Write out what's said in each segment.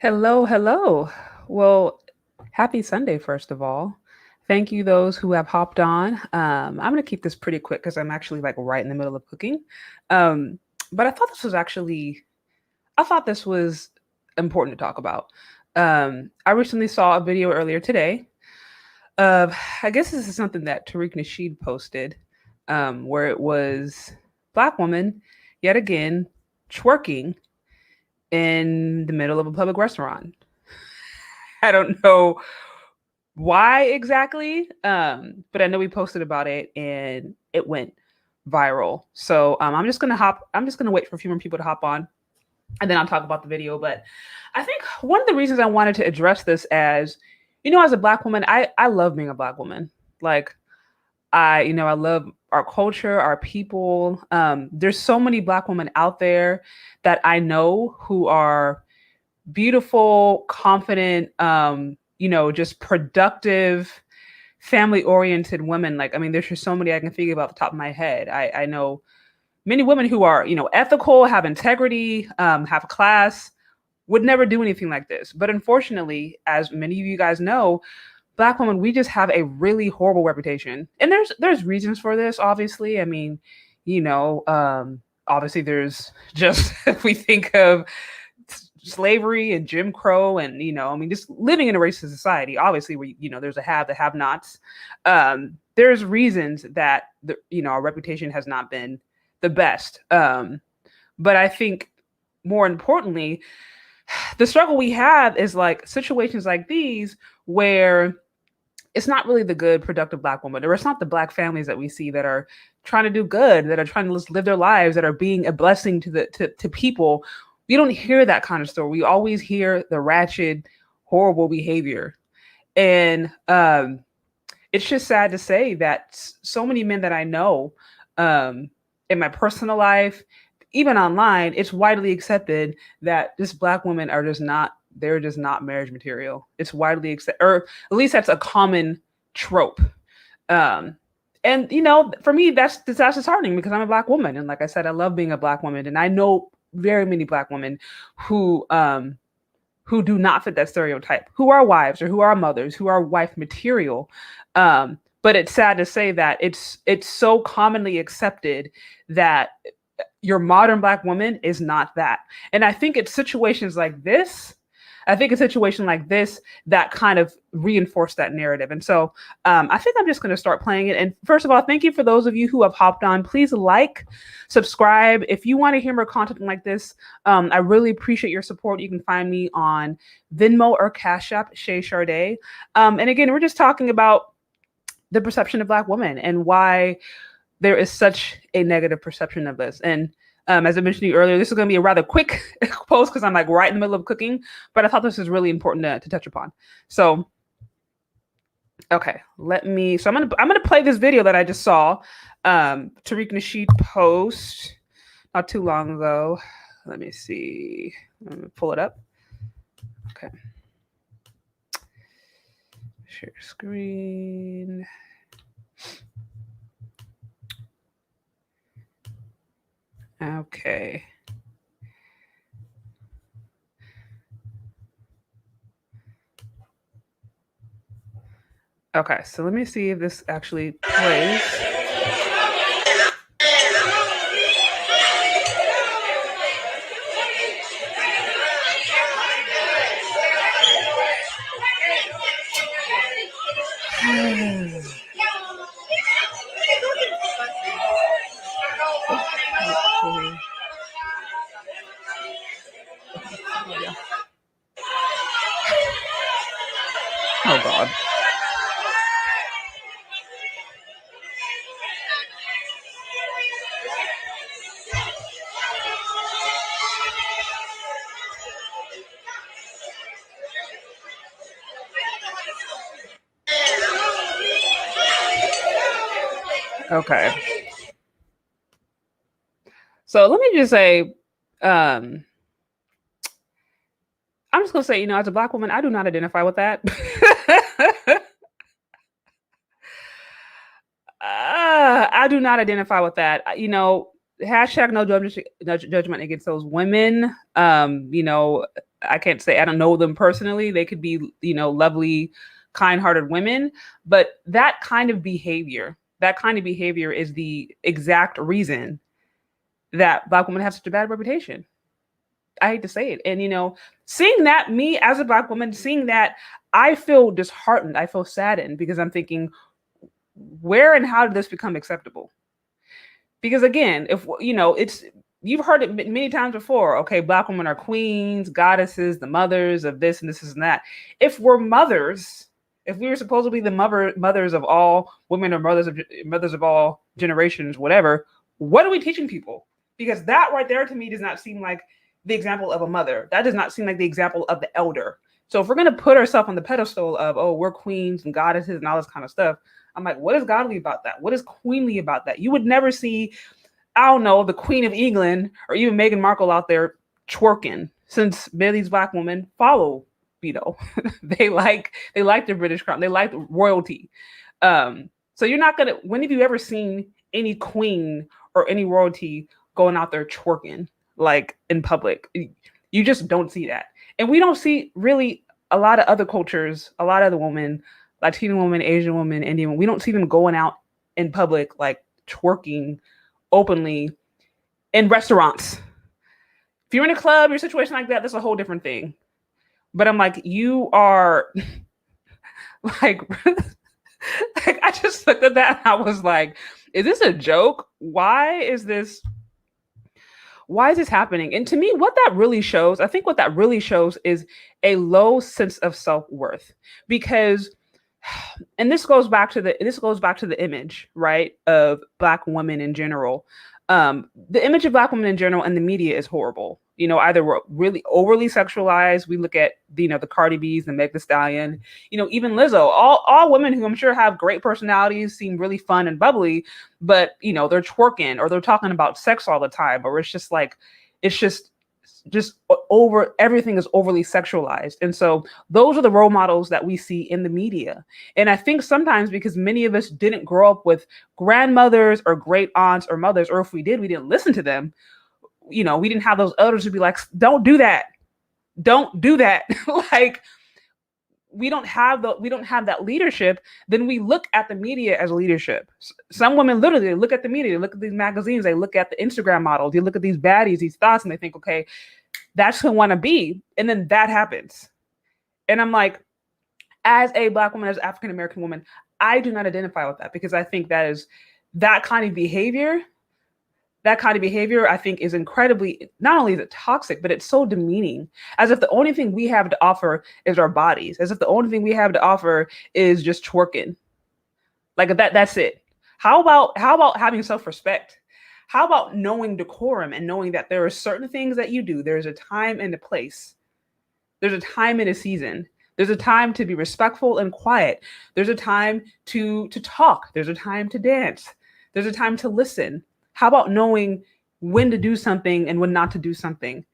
Hello, hello. Well, happy Sunday, first of all. Thank you, those who have hopped on. I'm going to keep this pretty quick because I'm actually like right in the middle of cooking. Um, but I thought this was important to talk about. I recently saw a video earlier today of, I guess this is something that Tariq Nasheed posted, where it was Black woman, yet again, twerking in the middle of a public restaurant. I don't know why exactly, but I know we posted about it and it went viral. So I'm just gonna wait for a few more people to hop on, and then I'll talk about the video. But I think one of the reasons I wanted to address this, as as a Black woman, I love being a Black woman. Like, I love our culture, our people. There's so many Black women out there that I know who are beautiful, confident, just productive, family oriented women. Like, I mean, there's just so many I can think of off the top of my head. I know many women who are, ethical, have integrity, have class, would never do anything like this. But unfortunately, as many of you guys know, Black women, we just have a really horrible reputation. And there's reasons for this, obviously. I mean, obviously there's just if we think of slavery and Jim Crow, and I mean, just living in a racist society. Obviously, where there's a have, the have-nots. There's reasons that our reputation has not been the best. But I think more importantly, the struggle we have is like situations like these where it's not really the good, productive Black woman, or it's not the Black families that we see that are trying to do good, that are trying to just live their lives, that are being a blessing to people. We don't hear that kind of story. We always hear the ratchet, horrible behavior, and it's just sad to say that so many men that I know, in my personal life, even online, it's widely accepted that just Black women are just not, they're just not marriage material. It's widely accepted, or at least that's a common trope. Um, and for me, that's disheartening because I'm a Black woman, and like I said, I love being a Black woman, and I know very many Black women who do not fit that stereotype, who are wives or who are mothers, who are wife material. But it's sad to say that it's so commonly accepted that your modern Black woman is not that. And I think it's situations like this. I think a situation like this that kind of reinforce that narrative. And so I think I'm just going to start playing it. And first of all, thank you for those of you who have hopped on. Please like, subscribe. If you want to hear more content like this, I really appreciate your support. You can find me on Venmo or Cash App, Shay Sade. And again, we're just talking about the perception of Black women and why there is such a negative perception of this. And as I mentioned to you earlier, this is going to be a rather quick post because I'm like right in the middle of cooking, but I thought this is really important to touch upon. So, okay, so I'm gonna play this video that I just saw, Tariq Nasheed post not too long ago. Let me see. Let me pull it up. Okay. Share screen. Okay. Okay, so let me see if this actually plays. Oh God. Okay. So let me just say, I'm just gonna say, as a Black woman, I do not identify with that. I do not identify with that. hashtag no judgment against those women. I can't say I don't know them personally. They could be, lovely, kind-hearted women, but that kind of behavior is the exact reason that Black women have such a bad reputation. I hate to say it. And seeing that, me as a Black woman, seeing that, I feel disheartened. I feel saddened because I'm thinking, where and how did this become acceptable? Because again, if it's you've heard it many times before. Okay, Black women are queens, goddesses, the mothers of this and this and that. If we're mothers, if we were supposed to be the mothers of all women or mothers of all generations, whatever, what are we teaching people? Because that right there to me does not seem like the example of a mother. That does not seem like the example of the elder. So if we're going to put ourselves on the pedestal of, oh, we're queens and goddesses and all this kind of stuff, I'm like, what is godly about that? What is queenly about that? You would never see, I don't know, the Queen of England or even Meghan Markle out there twerking, since many of these Black women follow, they like the British crown, they like royalty. So you're not gonna. When have you ever seen any queen or any royalty going out there twerking like in public? You just don't see that, and we don't see really a lot of other cultures, a lot of the women, Latino women, Asian women, Indian women, we don't see them going out in public like twerking openly in restaurants. If you're in a club, your situation like that, that's a whole different thing. But I'm like, you are like, like I just looked at that and I was like, is this a joke? Why is this happening? And to me, what that really shows, I think what that really shows is a low sense of self-worth. Because and this goes back to the image, right, of Black women in general. The image of Black women in general and the media is horrible. Either we're really overly sexualized. We look at the Cardi B's, the Meg Thee Stallion, even Lizzo. All women who I'm sure have great personalities, seem really fun and bubbly, but they're twerking or they're talking about sex all the time, or it's just over everything is overly sexualized. And so those are the role models that we see in the media. And I think sometimes because many of us didn't grow up with grandmothers or great aunts or mothers, or if we did, we didn't listen to them. We didn't have those elders who be like, don't do that. Don't do that. Like we don't have that leadership. Then we look at the media as leadership. Some women literally look at the media, they look at these magazines, they look at the Instagram models, they look at these baddies, these thoughts, and they think, okay, that's who I want to be. And then that happens. And I'm like, as a Black woman, as an African American woman, I do not identify with that, because I think that kind of behavior, I think is incredibly, not only is it toxic, but it's so demeaning, as if the only thing we have to offer is our bodies, as if the only thing we have to offer is just twerking. Like that's it. How about having self-respect? How about knowing decorum and knowing that there are certain things that you do? There's a time and a place. There's a time and a season. There's a time to be respectful and quiet. There's a time to talk. There's a time to dance. There's a time to listen. How about knowing when to do something and when not to do something?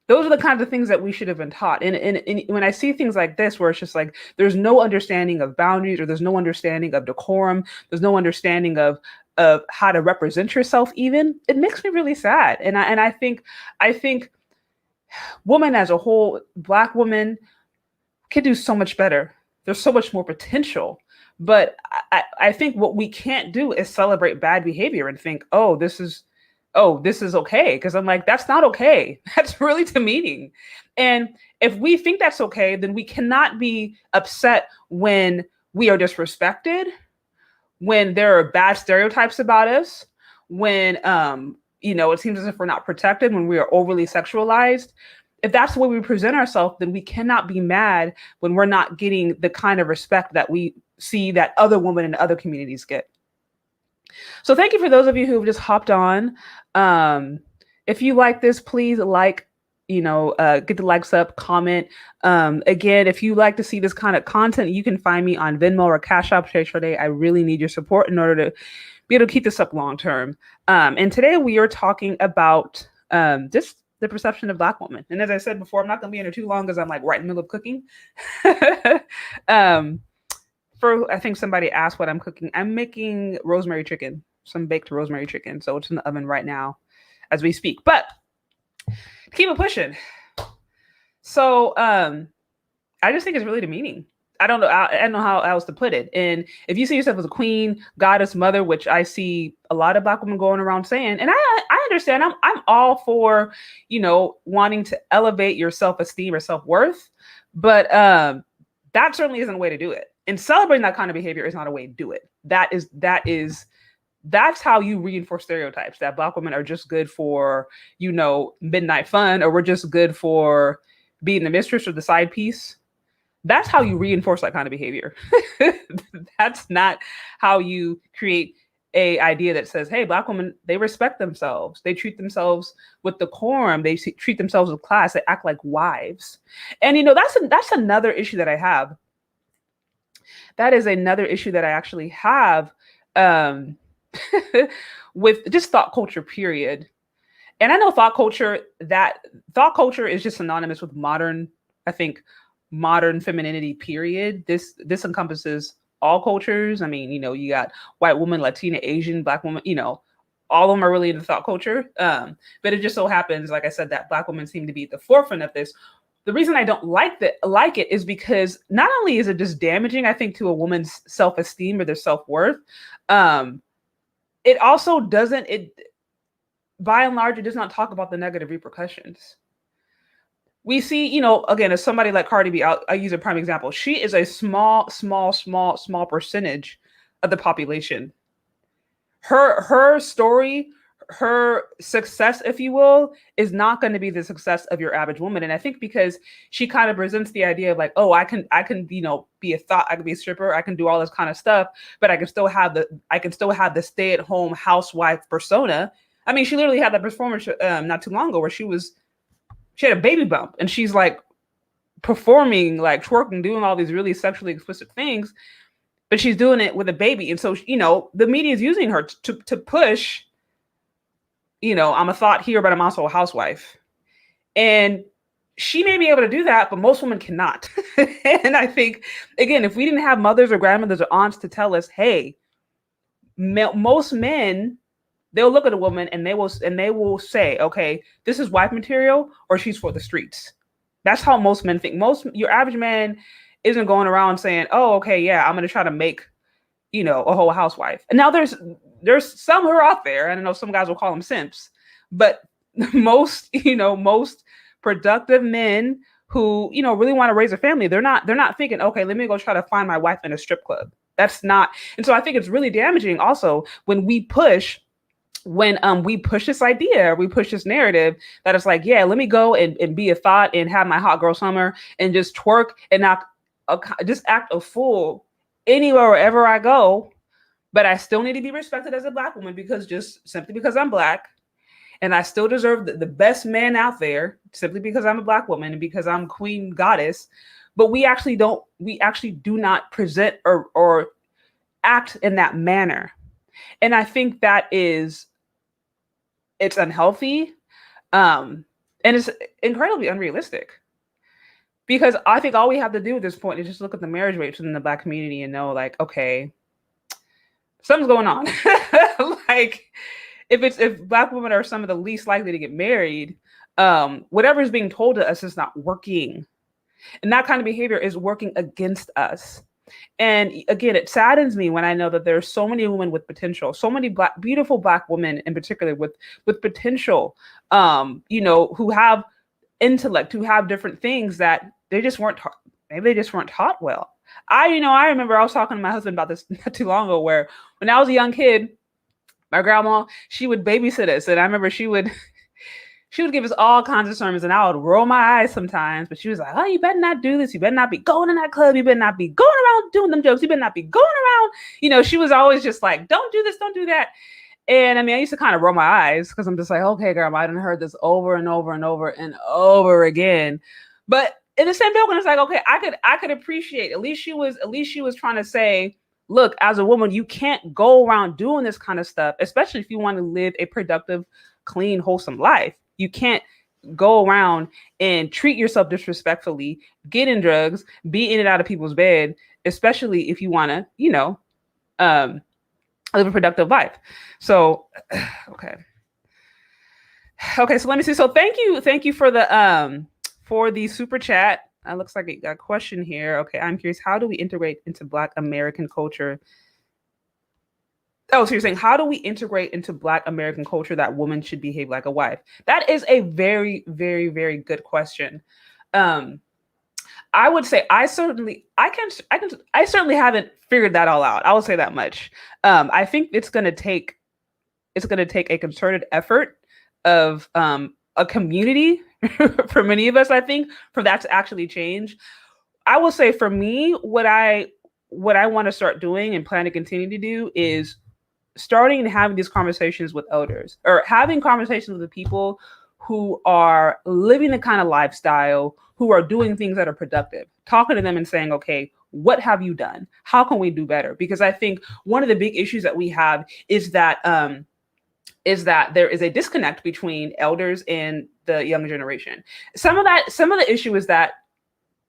Those are the kinds of things that we should have been taught. And when I see things like this, where it's just like there's no understanding of boundaries, or there's no understanding of decorum, there's no understanding of how to represent yourself, even, it makes me really sad. And I think women as a whole, Black women, can do so much better. There's so much more potential. But I think what we can't do is celebrate bad behavior and think, oh, this is okay. Because I'm like, that's not okay. That's really demeaning. And if we think that's okay, then we cannot be upset when we are disrespected, when there are bad stereotypes about us, when it seems as if we're not protected, when we are overly sexualized. If that's the way we present ourselves, then we cannot be mad when we're not getting the kind of respect that we see that other women in other communities get. So thank you for those of you who've just hopped on. If you like this, please get the likes up, comment. Again, if you like to see this kind of content, you can find me on Venmo or Cash App. I really need your support in order to be able to keep this up long term. And today we are talking about just the perception of Black women. And as I said before, I'm not going to be in here too long because I'm like right in the middle of cooking. I think somebody asked what I'm cooking. I'm making rosemary chicken. some baked rosemary chicken. So it's in the oven right now as we speak. But keep it pushing. So I just think it's really demeaning. I don't know how else to put it. And if you see yourself as a queen, goddess, mother, which I see a lot of Black women going around saying, and I understand. I'm all for, wanting to elevate your self esteem or self worth, but that certainly isn't a way to do it. And celebrating that kind of behavior is not a way to do it. That's how you reinforce stereotypes that Black women are just good for, midnight fun, or we're just good for being the mistress or the side piece. That's how you reinforce that kind of behavior. That's not how you create a idea that says, hey, Black women, they respect themselves. They treat themselves with decorum. They treat themselves with class. They act like wives. And, that's another issue that I have. That is another issue that I actually have with just thought culture, period. And I know thought culture is just synonymous with modern femininity, period. This encompasses all cultures. I mean, you got white woman, Latina, Asian, Black woman, all of them are really into thought culture. But it just so happens, like I said, that Black women seem to be at the forefront of this. The reason I don't like it is because not only is it just damaging, I think, to a woman's self-esteem or their self-worth, it also doesn't, by and large, it does not talk about the negative repercussions. We see, again, as somebody like Cardi B, I'll use a prime example. She is a small percentage of the population. Her story, her success, if you will, is not going to be the success of your average woman. And I think because she kind of presents the idea of like, oh, I can, be a thought, I can be a stripper, I can do all this kind of stuff, but I can still have the stay-at-home housewife persona. I mean, she literally had that performance not too long ago where she had a baby bump and she's like performing, like twerking, doing all these really sexually explicit things, but she's doing it with a baby. And so, the media is using her to push, I'm a thought here, but I'm also a housewife. And she may be able to do that, but most women cannot. And I think, again, if we didn't have mothers or grandmothers or aunts to tell us, hey, most men, they'll look at a woman and they will say, okay, this is wife material or she's for the streets. That's how most men think. Your average man isn't going around saying, oh, okay, yeah, I'm going to try to make, a whole housewife. And now there's some who are out there, and I know some guys will call them simps, but most productive men who, really want to raise a family, they're not thinking, okay, let me go try to find my wife in a strip club. That's not. And so I think it's really damaging also when we push this idea, we push this narrative that it's like, yeah, let me go and be a thought and have my hot girl summer and just twerk and just act a fool anywhere, wherever I go. But I still need to be respected as a Black woman simply because I'm Black. And I still deserve the best man out there simply because I'm a Black woman and because I'm queen goddess. But we actually do not present or act in that manner. And I think that it's unhealthy. And it's incredibly unrealistic. Because I think all we have to do at this point is just look at the marriage rates within the Black community and know, like, okay, something's going on. Like, if Black women are some of the least likely to get married, whatever is being told to us is not working. And that kind of behavior is working against us. And again, it saddens me when I know that there are so many women with potential, so many beautiful Black women in particular with potential, who have intellect, who have different things that they just weren't taught. Maybe they just weren't taught well. I remember I was talking to my husband about this not too long ago, where when I was a young kid, my grandma, she would babysit us. And I remember she would give us all kinds of sermons and I would roll my eyes sometimes, but she was like, oh, you better not do this. You better not be going to that club. You better not be going around doing them jokes. You better not be going around. She was always just like, don't do this, don't do that. And I mean, I used to kind of roll my eyes because I'm just like, okay, grandma, I done heard this over and over and over and over again. But in the same token, it's like, okay, I could appreciate, at least she was trying to say, look, as a woman, you can't go around doing this kind of stuff, especially if you want to live a productive, clean, wholesome life. You can't go around and treat yourself disrespectfully, get in drugs, be in and out of people's bed, especially if you want to, live a productive life. So, okay. Okay, so let me see. So thank you for the super chat. Looks like a question here. Okay, I'm curious. How do we integrate into Black American culture? Oh, so you're saying how do we integrate into Black American culture that women should behave like a wife? That is a very, very, very good question. Um, I would say I certainly haven't figured that all out. I will say that much. I think it's going to take a concerted effort of a community for many of us. I think for that to actually change. I will say for me, what I want to start doing and plan to continue to do is starting and having these conversations with elders or having conversations with the people who are living the kind of lifestyle, who are doing things that are productive, talking to them and saying, okay, what have you done? How can we do better? Because I think one of the big issues that we have is that there is a disconnect between elders and the young generation. Some of the issue is that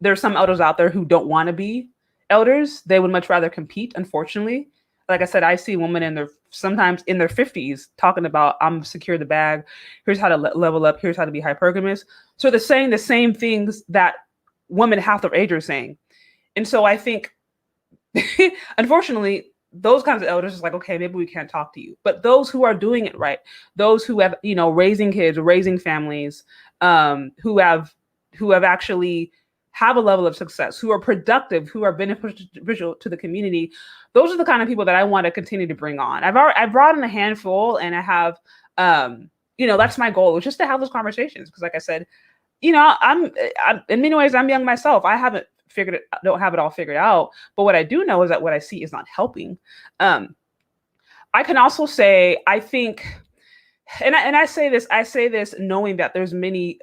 there's some elders out there who don't want to be elders. They would much rather compete, unfortunately. Like I said, I see women sometimes in their 50s talking about, I'm secure the bag. Here's how to level up. Here's how to be hypergamous. So they're saying the same things that women half their age are saying. And so I think, unfortunately, those kinds of elders is like, okay, maybe we can't talk to you. But those who are doing it right, those who have, raising kids, raising families, who have actually have a level of success, who are productive, who are beneficial to the community, those are the kind of people that I want to continue to bring on. I've brought in a handful, and I have, that's my goal, is just to have those conversations. Because, like I said, I'm in many ways I'm young myself. Don't have it all figured out. But what I do know is that what I see is not helping. I can also say, I think, and I say this knowing that there's many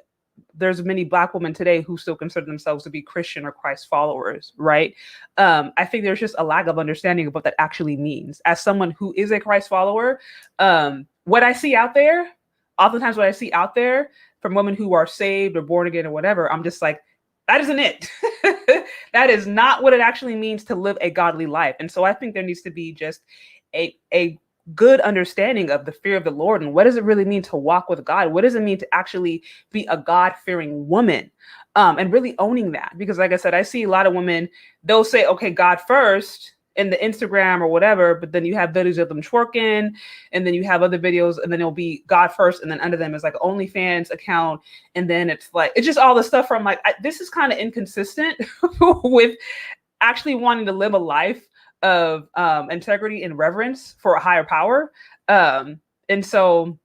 Black women today who still consider themselves to be Christian or Christ followers, right? I think there's just a lack of understanding of what that actually means. As someone who is a Christ follower, what I see out there, oftentimes what I see out there from women who are saved or born again or whatever, I'm just like, that isn't it. That is not what it actually means to live a godly life. And so I think there needs to be just a good understanding of the fear of the Lord and what does it really mean to walk with God? What does it mean to actually be a God-fearing woman? And really owning that. Because like I said, I see a lot of women, they'll say, okay, God first in the Instagram or whatever, but then you have videos of them twerking, and then you have other videos, and then it'll be God first, and then under them is like OnlyFans account, and then it's just all the stuff from like, this is kind of inconsistent with actually wanting to live a life of integrity and reverence for a higher power. And so,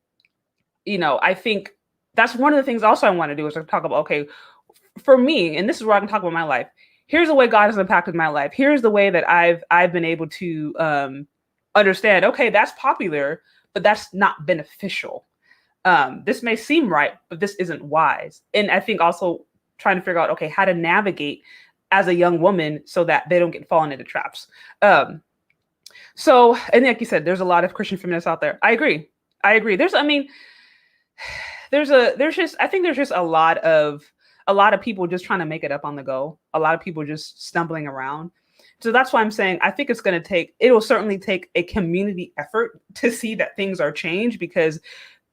I think that's one of the things also I want to do is to talk about, okay, for me, and this is where I can talk about my life. Here's the way God has impacted my life. Here's the way that I've been able to understand, okay, that's popular, but that's not beneficial. This may seem right, but this isn't wise. And I think also trying to figure out, okay, how to navigate as a young woman so that they don't get fallen into traps. So, and like you said, there's a lot of Christian feminists out there. I agree. I think there's just a lot of people just trying to make it up on the go. A lot of people just stumbling around. So that's why I'm saying I think it will certainly take a community effort to see that things are changed, because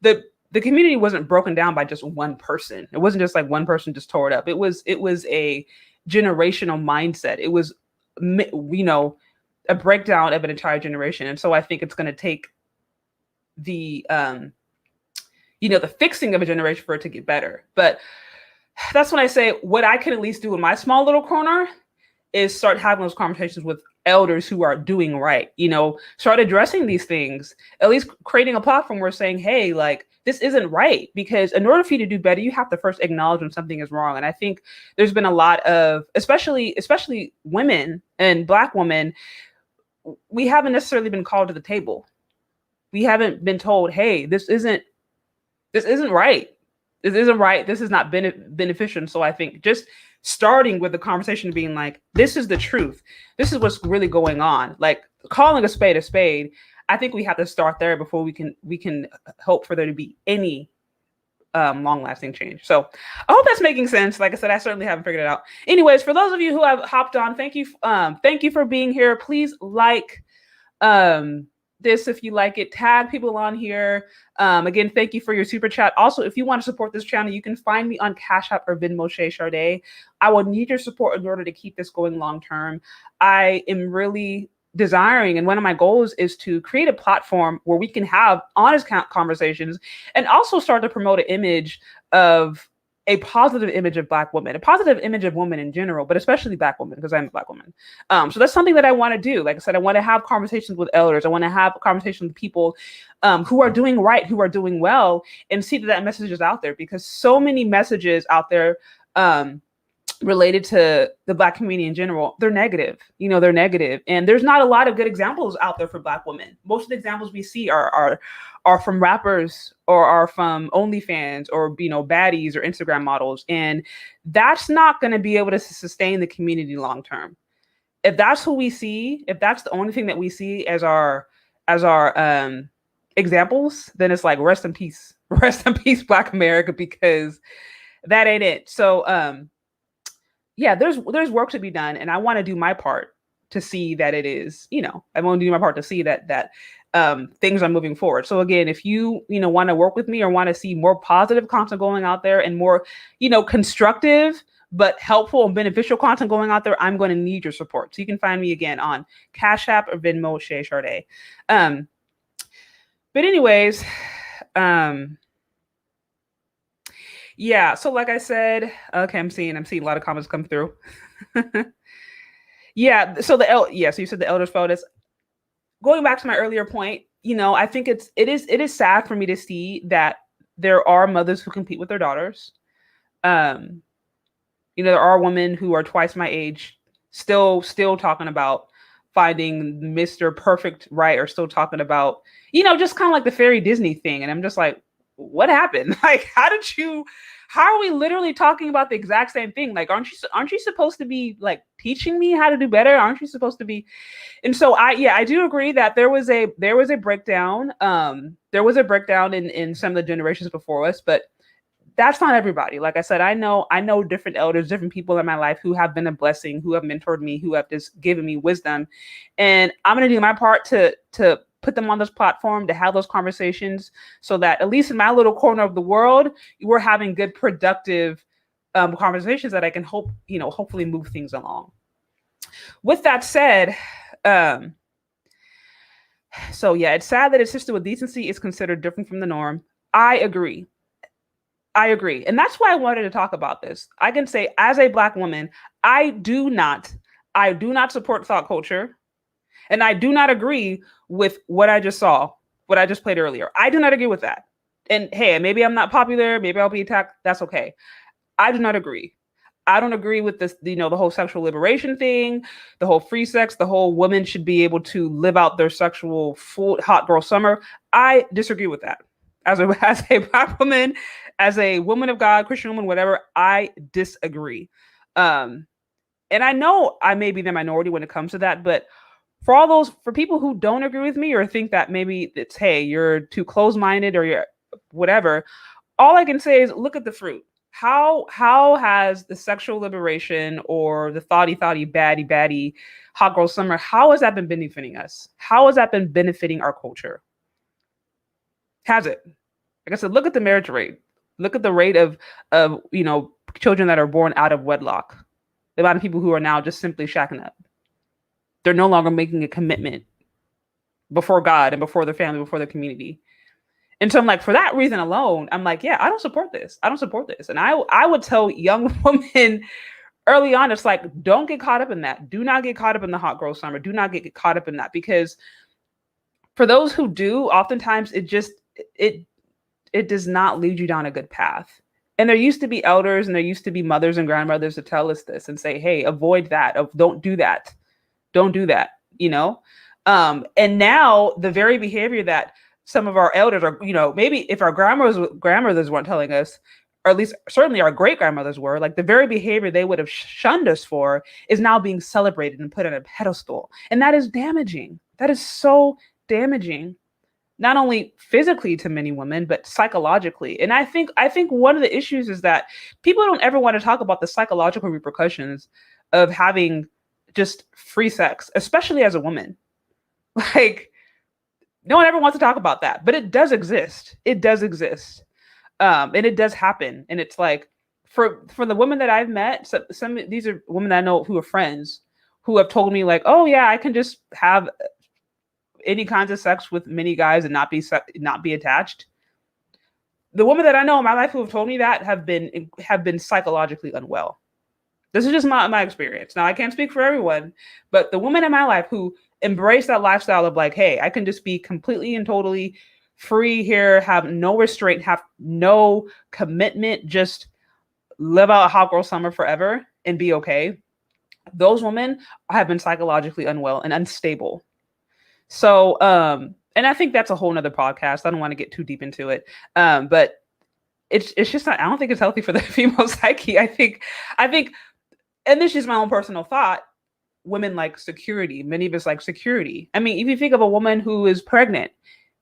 the community wasn't broken down by just one person. It wasn't just like one person just tore it up. It was a generational mindset. It was, a breakdown of an entire generation. And so I think it's going to take the fixing of a generation for it to get better. But that's when I say what I can at least do in my small little corner is start having those conversations with elders who are doing right, start addressing these things, at least creating a platform where saying, hey, like, this isn't right. Because in order for you to do better, you have to first acknowledge when something is wrong. And I think there's been a lot of, especially women and Black women, we haven't necessarily been called to the table. We haven't been told, hey, this isn't right. This isn't right. This is not beneficial. So I think just starting with the conversation being like, this is the truth. This is what's really going on. Like calling a spade a spade. I think we have to start there before we can hope for there to be any long-lasting change. So I hope that's making sense. Like I said, I certainly haven't figured it out. Anyways, for those of you who have hopped on, thank you for being here. Please like this if you like it. Tag people on here. Again, thank you for your super chat. Also, if you want to support this channel, you can find me on Cash App or Venmo Shay Sharday. I will need your support in order to keep this going long term. I am really desiring, and one of my goals is to create a platform where we can have honest conversations and also start to promote an image of a positive image of Black women, a positive image of women in general, but especially Black women, because I'm a Black woman. So that's something that I want to do. Like I said, I want to have conversations with elders. I want to have conversations with people who are doing right, who are doing well, and see that that message is out there, because so many messages out there related to the Black community in general, they're negative. You know, they're negative. And there's not a lot of good examples out there for Black women. Most of the examples we see are from rappers or are from OnlyFans or, you know, baddies or Instagram models. And that's not going to be able to sustain the community long term. If that's who we see, if that's the only thing that we see as our examples, then it's like rest in peace, Black America, because that ain't it. So yeah, there's work to be done, and I want to do my part to see that it is, you know, I want to do my part to see that things are moving forward. So again, if you know, want to work with me or want to see more positive content going out there and more, you know, constructive but helpful and beneficial content going out there, I'm going to need your support. So you can find me again on Cash App or Venmo Shay Sharday. But anyways, yeah, so like I said, okay, I'm seeing a lot of comments come through. Yeah, so so you said the elders felt us. Going back to my earlier point, you know, I think it is sad for me to see that there are mothers who compete with their daughters. You know, there are women who are twice my age still talking about finding Mr. Perfect, right? Or still talking about, you know, just kind of like the fairy Disney thing. And I'm just like, what happened? Like, how are we literally talking about the exact same thing? Like, aren't you supposed to be like teaching me how to do better? Aren't you supposed to be? And so I do agree that there was a breakdown. There was a breakdown in some of the generations before us, but that's not everybody. Like I said, I know different elders, different people in my life who have been a blessing, who have mentored me, who have just given me wisdom. And I'm going to do my part to put them on this platform, to have those conversations, so that at least in my little corner of the world, we're having good, productive conversations that I can hopefully move things along. With that said, so yeah, it's sad that assisted with decency is considered different from the norm. I agree. And that's why I wanted to talk about this. I can say, as a Black woman, I do not support thought culture. And I do not agree with what I just saw, what I just played earlier. I do not agree with that. And hey, maybe I'm not popular, maybe I'll be attacked. That's okay. I do not agree. I don't agree with this, you know, the whole sexual liberation thing, the whole free sex, the whole women should be able to live out their sexual full hot girl summer. I disagree with that. As a Black woman, as a woman of God, Christian woman, whatever, I disagree. And I know I may be the minority when it comes to that, but for people who don't agree with me or think that maybe it's, hey, you're too close-minded or you're whatever, all I can say is look at the fruit. How has the sexual liberation or the thoughty baddie hot girl summer, how has that been benefiting us? How has that been benefiting our culture? Has it? Like I said, look at the marriage rate. Look at the rate of you know, children that are born out of wedlock. The amount of people who are now just simply shacking up. They're no longer making a commitment before God and before their family, before their community. And so I'm like, for that reason alone, I'm like, yeah, I don't support this. And I would tell young women early on, it's like, don't get caught up in that. Do not get caught up in the hot girl summer. Do not get caught up in that, because for those who do, oftentimes it does not lead you down a good path. And there used to be elders and there used to be mothers and grandmothers to tell us this and say, hey, avoid that. Don't do that. Don't do that, you know? And now the very behavior that some of our elders are, you know, maybe if our grandmothers weren't telling us, or at least certainly our great grandmothers were, like the very behavior they would have shunned us for is now being celebrated and put on a pedestal. And that is damaging. That is so damaging, not only physically to many women, but psychologically. And I think one of the issues is that people don't ever want to talk about the psychological repercussions of having just free sex, especially as a woman. Like, No one ever wants to talk about that, but it does exist. It does exist. And it does happen. And it's like for the women that I've met, some these are women that I know who are friends who have told me like, oh yeah, I can just have any kinds of sex with many guys and not be attached. The women that I know in my life who have told me that have been psychologically unwell. This is just my experience. Now I can't speak for everyone, but the women in my life who embrace that lifestyle of like, hey, I can just be completely and totally free here, have no restraint, have no commitment, just live out a hot girl summer forever and be okay. Those women have been psychologically unwell and unstable. So, and I think that's a whole nother podcast. I don't want to get too deep into it. But it's just not, I don't think it's healthy for the female psyche. I think, and this is my own personal thought. Women like security. Many of us like security. I mean, if you think of a woman who is pregnant,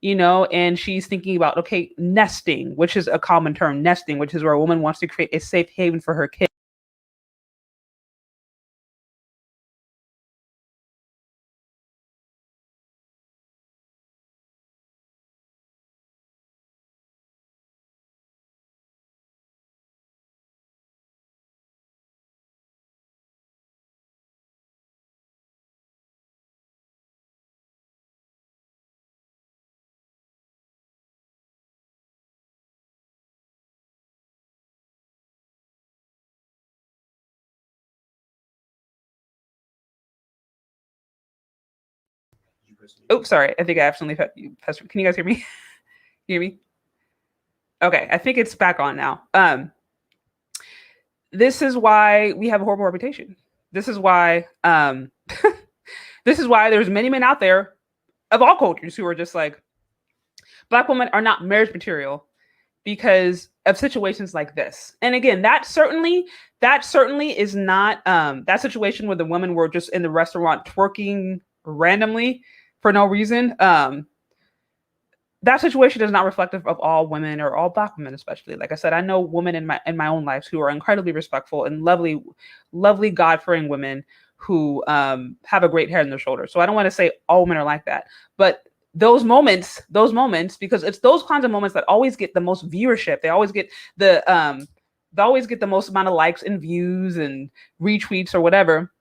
and she's thinking about, okay, nesting, which is a common term, nesting, which is where a woman wants to create a safe haven for her kid. Oh, sorry. I think I absolutely can you guys hear me? Hear me? Okay, I think it's back on now. This is why we have a horrible reputation. This is why this is why there's many men out there of all cultures who are just like, Black women are not marriage material because of situations like this. And again, that certainly is not that situation where the women were just in the restaurant twerking randomly for no reason. That situation is not reflective of all women or all Black women, especially. Like I said, I know women in my own life who are incredibly respectful and lovely, lovely God-fearing women who have a great head on their shoulders. So I don't want to say all women are like that, but those moments, because it's those kinds of moments that always get the most viewership. They always get the most amount of likes and views and retweets or whatever.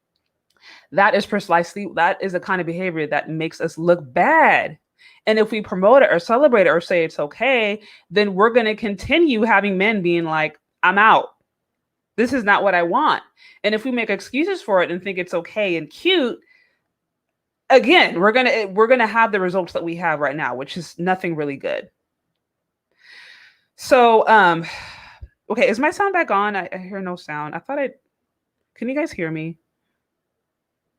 That is a kind of behavior that makes us look bad. And if we promote it or celebrate it or say it's okay, then we're going to continue having men being like, I'm out. This is not what I want. And if we make excuses for it and think it's okay and cute, again, we're going to have the results that we have right now, which is nothing really good. So, okay, is my sound back on? I hear no sound. Can you guys hear me?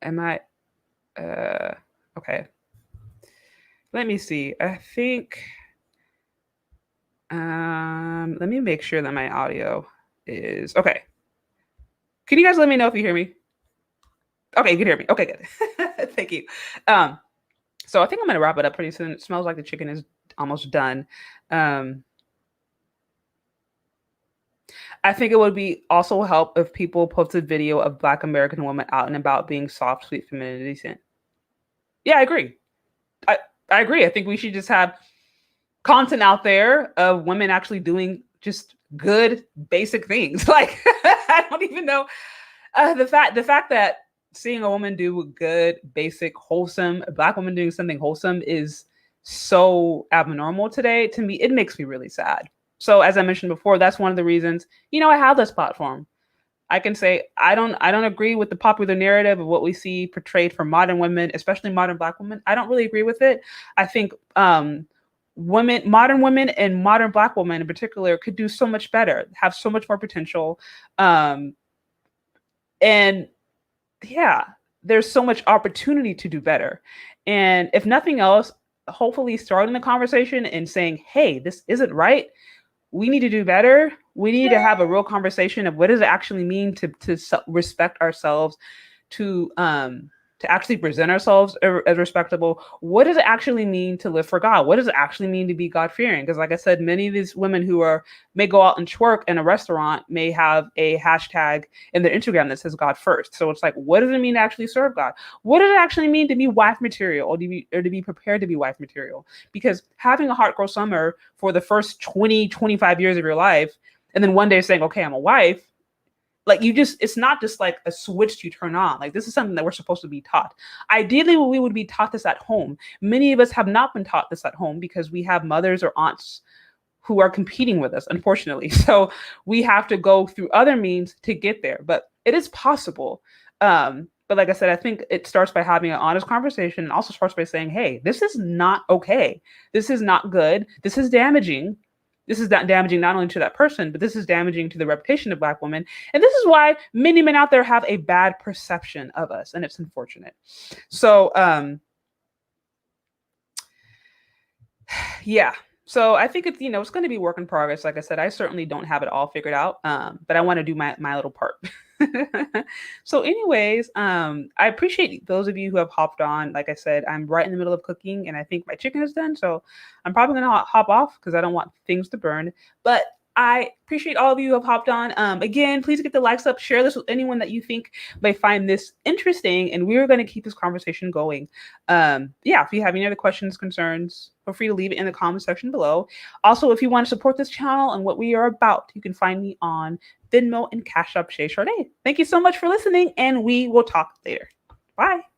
Am I, okay. Let me see. I think, let me make sure that my audio is okay. Can you guys let me know if you hear me? Okay, you can hear me. Okay, good. Thank you. So I think I'm gonna wrap it up pretty soon. It smells like the chicken is almost done. I think it would be also help if people posted video of Black American women out and about being soft, sweet, feminine, and decent. Yeah, I agree. I agree. I think we should just have content out there of women actually doing just good basic things. Like I don't even know the fact that seeing a woman do good basic wholesome a Black woman doing something wholesome is so abnormal today. To me, it makes me really sad. So as I mentioned before, that's one of the reasons I have this platform. I can say I don't agree with the popular narrative of what we see portrayed for modern women, especially modern Black women. I don't really agree with it. I think modern women and modern Black women in particular could do so much better, have so much more potential. And yeah, there's so much opportunity to do better. And if nothing else, hopefully starting the conversation and saying, hey, this isn't right. We need to do better. We need to have a real conversation of what does it actually mean to respect ourselves, to to actually present ourselves as respectable? What does it actually mean to live for God? What does it actually mean to be God fearing? Because, like I said, many of these women who may go out and twerk in a restaurant may have a hashtag in their Instagram that says God first. So it's like, what does it mean to actually serve God? What does it actually mean to be wife material, or to be prepared to be wife material? Because having a hot girl summer for the first 20, 25 years of your life, and then one day saying, okay, I'm a wife, like, it's not just like a switch you turn on. Like, this is something that we're supposed to be taught. Ideally, we would be taught this at home. Many of us have not been taught this at home because we have mothers or aunts who are competing with us, unfortunately. So we have to go through other means to get there, but it is possible. But like I said, I think it starts by having an honest conversation, and also starts by saying, hey, this is not okay. This is not good. This is damaging. This is not damaging not only to that person, but this is damaging to the reputation of Black women. And this is why many men out there have a bad perception of us, and it's unfortunate. So, yeah. So I think it's, it's going to be work in progress. Like I said, I certainly don't have it all figured out, but I want to do my little part. So anyways, I appreciate those of you who have hopped on. Like I said, I'm right in the middle of cooking, and I think my chicken is done. So I'm probably going to hop off because I don't want things to burn. But I appreciate all of you who have hopped on. Again, please get the likes up, share this with anyone that you think may find this interesting, and we're going to keep this conversation going. Yeah, if you have any other questions, concerns, feel free to leave it in the comment section below. Also, if you want to support this channel and what we are about, you can find me on Venmo and Cash App Shay Sharday. Thank you so much for listening, and we will talk later. Bye.